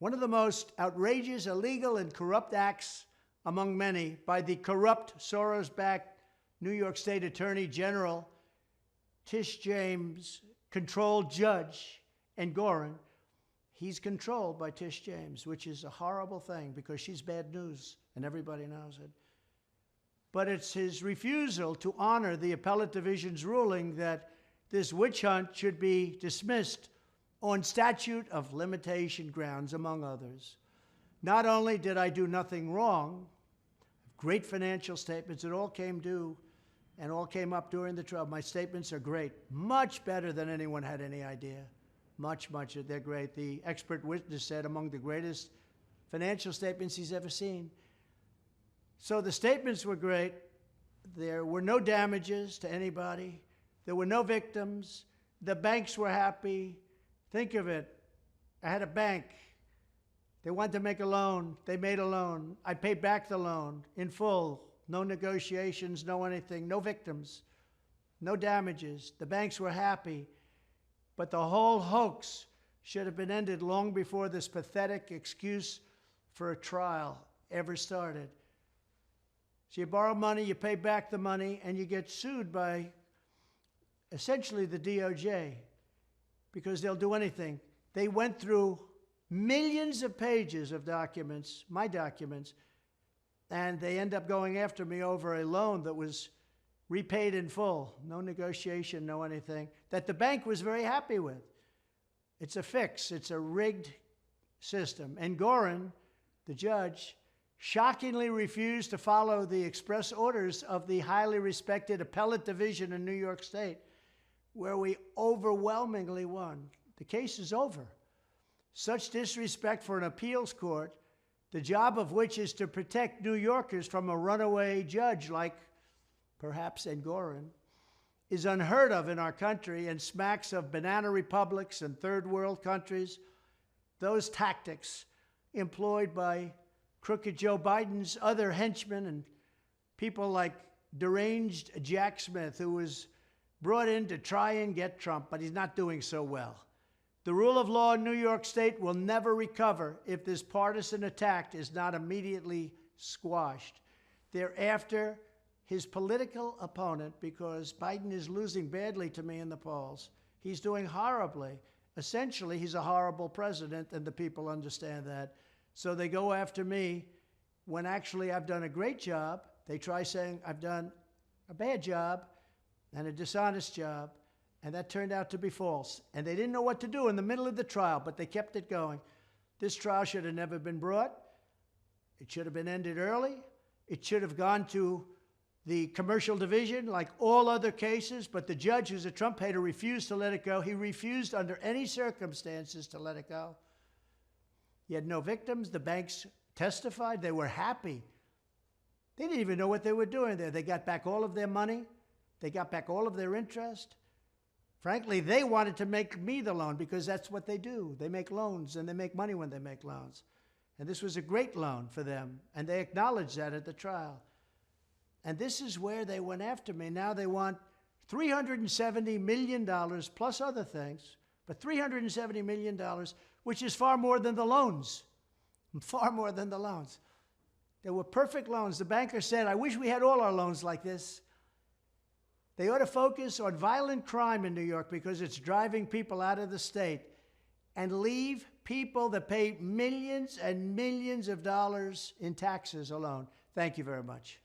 One of the most outrageous, illegal, and corrupt acts among many by the corrupt, Soros-backed New York State Attorney General Tish James, controlled Judge Engoron. He's controlled by Tish James, which is a horrible thing because she's bad news and everybody knows it. But it's his refusal to honor the Appellate Division's ruling that this witch hunt should be dismissed on statute of limitation grounds, among others. Not only did I do nothing wrong, great financial statements, it all came due and all came up during the trial. My statements are great, much better than anyone had any idea. Much, they're great. The expert witness said among the greatest financial statements he's ever seen. So the statements were great. There were no damages to anybody. There were no victims. The banks were happy. Think of it. I had a bank. They wanted to make a loan. They made a loan. I paid back the loan in full. No negotiations, no anything, no victims, no damages. The banks were happy. But the whole hoax should have been ended long before this pathetic excuse for a trial ever started. So you borrow money, you pay back the money, and you get sued by essentially the DOJ because they'll do anything. They went through millions of pages of documents, my documents, and they end up going after me over a loan that was repaid in full, no negotiation, no anything, that the bank was very happy with. It's a fix. It's a rigged system. Engoron, the judge, shockingly refused to follow the express orders of the highly respected Appellate Division in New York State, where we overwhelmingly won. The case is over. Such disrespect for an appeals court, the job of which is to protect New Yorkers from a runaway judge like perhaps Engoron, is unheard of in our country and smacks of banana republics and third world countries. Those tactics employed by crooked Joe Biden's other henchmen and people like deranged Jack Smith, who was brought in to try and get Trump, but he's not doing so well. The rule of law in New York State will never recover if this partisan attack is not immediately squashed. They're after his political opponent because Biden is losing badly to me in the polls. He's doing horribly. Essentially, he's a horrible president, and the people understand that. So they go after me when actually I've done a great job. They try saying I've done a bad job and a dishonest job, and that turned out to be false. And they didn't know what to do in the middle of the trial, but they kept it going. This trial should have never been brought. It should have been ended early. It should have gone to the commercial division like all other cases, but the judge, who's a Trump hater, refused to let it go. He refused under any circumstances to let it go. He had no victims. The banks testified. They were happy. They didn't even know what they were doing there. They got back all of their money. They got back all of their interest. Frankly, they wanted to make me the loan because that's what they do. They make loans, and they make money when they make loans. And this was a great loan for them, and they acknowledged that at the trial. And this is where they went after me. Now they want $370 million plus other things, but $370 million, which is far more than the loans, far more than the loans. They were perfect loans. The banker said, I wish we had all our loans like this. They ought to focus on violent crime in New York because it's driving people out of the state, and leave people that pay millions and millions of dollars in taxes alone. Thank you very much.